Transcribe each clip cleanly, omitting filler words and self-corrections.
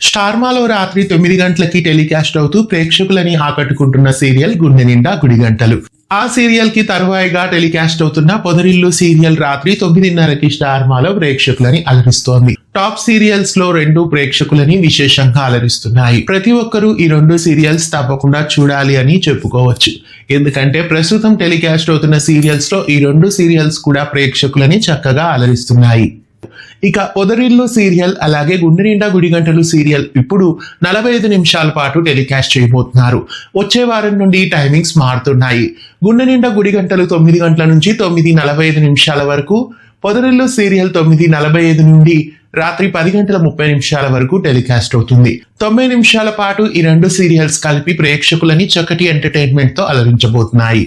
స్టార్మాలో రాత్రి 9 గంటలకి టెలికాస్ట్ అవుతూ ప్రేక్షకులని ఆకట్టుకుంటున్న సీరియల్ గుండె నిండా గుడిగంటలు. ఆ సీరియల్ కి తరువాయిగా టెలికాస్ట్ అవుతున్న పొదరిల్లు సీరియల్ రాత్రి 9:30కి స్టార్మాలో ప్రేక్షకులని అలరిస్తోంది. టాప్ సీరియల్స్ లో 2 ప్రేక్షకులని విశేషంగా అలరిస్తున్నాయి. ప్రతి ఒక్కరూ ఈ 2 సీరియల్స్ తప్పకుండా చూడాలి అని చెప్పుకోవచ్చు. ఎందుకంటే ప్రస్తుతం టెలికాస్ట్ అవుతున్న సీరియల్స్ లో ఈ 2 సీరియల్స్ కూడా ప్రేక్షకులని చక్కగా అలరిస్తున్నాయి. ఇక పొదరిల్లు సీరియల్ అలాగే గుండె నిండా గుడిగంటలు సీరియల్ ఇప్పుడు 45 నిమిషాల పాటు టెలికాస్ట్ చేయబోతున్నారు. వచ్చే వారం నుండి టైమింగ్స్ మారుతున్నాయి. గుండె నిండా గుడిగంటలు 9 గంటల నుంచి 9:45 నిమిషాల వరకు, పొదరిల్లు సీరియల్ 9:45 నుండి రాత్రి 10:30 వరకు టెలికాస్ట్ అవుతుంది. 90 నిమిషాల పాటు ఈ 2 సీరియల్స్ కలిపి ప్రేక్షకులని చక్కటి ఎంటర్టైన్మెంట్ తో అలరించబోతున్నాయి.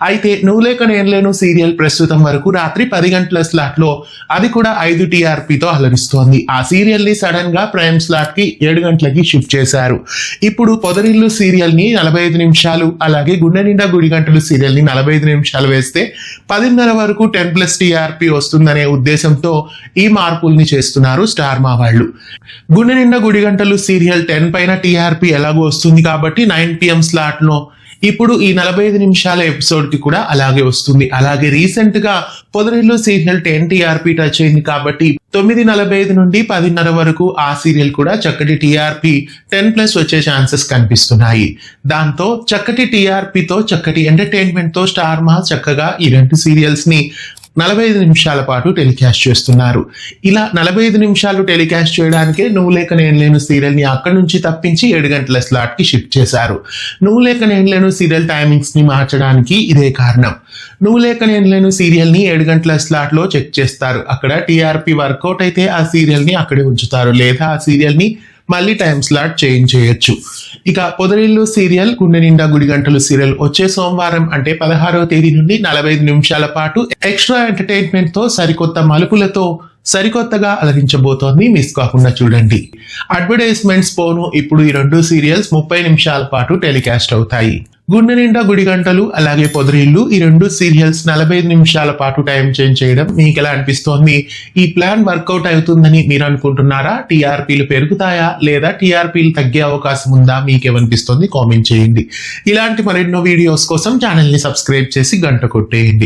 అయితే నువ్వు లేక నేను లేను సీరియల్ ప్రస్తుతం వరకు రాత్రి 10 గంటల స్లాట్ లో, అది కూడా 5 టీఆర్పీతో అలరిస్తోంది. ఆ సీరియల్ ని సడన్ గా ప్రైమ్ స్లాట్ కి 7 గంటలకి షిఫ్ట్ చేశారు. ఇప్పుడు పొదరిల్లు సీరియల్ ని 45 నిమిషాలు, అలాగే గుండె నిండా గుడిగంటలు సీరియల్ ని 45 నిమిషాలు వేస్తే 10:30 వరకు 10+ టీఆర్పీ వస్తుందనే ఉద్దేశంతో ఈ మార్పుల్ని చేస్తున్నారు స్టార్మా వాళ్ళు. గుండె నిండా గుడిగంటలు సీరియల్ 10 పైన టీఆర్పీ ఎలాగో వస్తుంది కాబట్టి 9 PM స్లాట్ లో ఇప్పుడు ఈ 45 నిమిషాల ఎపిసోడ్ కి కూడా అలాగే వస్తుంది. అలాగే రీసెంట్ గా పొదరిల్లు సీరియల్ 10 టీఆర్పీ టచ్ అయింది కాబట్టి 9:45 నుండి 10:30 వరకు ఆ సీరియల్ కూడా చక్కటి టీఆర్పీ 10+ వచ్చే ఛాన్సెస్ కనిపిస్తున్నాయి. దాంతో చక్కటి టీఆర్పీతో చక్కటి ఎంటర్టైన్మెంట్ తో స్టార్మా చక్కగా ఈ 2 సీరియల్స్ ని 45 నిమిషాల పాటు టెలికాస్ట్ చేస్తున్నారు. ఇలా 45 నిమిషాలు టెలికాస్ట్ చేయడానికే నువ్వు లేక నేను లేను సీరియల్ ని అక్కడి నుంచి తప్పించి 7 గంటల స్లాట్ కి షిఫ్ట్ చేశారు. నువ్వు లేక నేను లేను సీరియల్ టైమింగ్స్ ని మార్చడానికి ఇదే కారణం. నువ్వు లేక నేను లేను సీరియల్ ని 7 గంటల స్లాట్ లో చెక్ చేస్తారు. అక్కడ టీఆర్పీ వర్కౌట్ అయితే ఆ సీరియల్ ని అక్కడే ఉంచుతారు, లేదా ఆ సీరియల్ ని మళ్ళీ టైం స్లాట్ చేంజ్ చేయొచ్చు. ఇక పొదరిల్లు సీరియల్ గుండె నిండా గుడిగంటలు సీరియల్ వచ్చే సోమవారం అంటే 16వ తేదీ నుండి 45 నిమిషాల పాటు ఎక్స్ట్రా ఎంటర్టైన్మెంట్ తో సరికొత్త మలుపులతో సరికొత్తగా అలరించబోతోంది. మిస్ కాకుండా చూడండి. అడ్వర్టైజ్మెంట్స్ పోను ఇప్పుడు ఈ 2 సీరియల్స్ 30 నిమిషాల పాటు టెలికాస్ట్ అవుతాయి. గుండె నిండా గుడిగంటలు అలాగే పొదరిల్లు ఈ 2 సీరియల్స్ 45 నిమిషాల పాటు టైం చేంజ్ చేయడం మీకు ఎలా అనిపిస్తోంది? ఈ ప్లాన్ వర్కౌట్ అవుతుందని మీరు అనుకుంటున్నారా? టీఆర్పీలు పెరుగుతాయా లేదా టీఆర్పీలు తగ్గే అవకాశం ఉందా? మీకేమనిపిస్తోంది? కామెంట్ చేయండి. ఇలాంటి మరెన్నో వీడియోస్ కోసం ఛానల్ ని సబ్స్క్రైబ్ చేసి గంట కొట్టేయండి.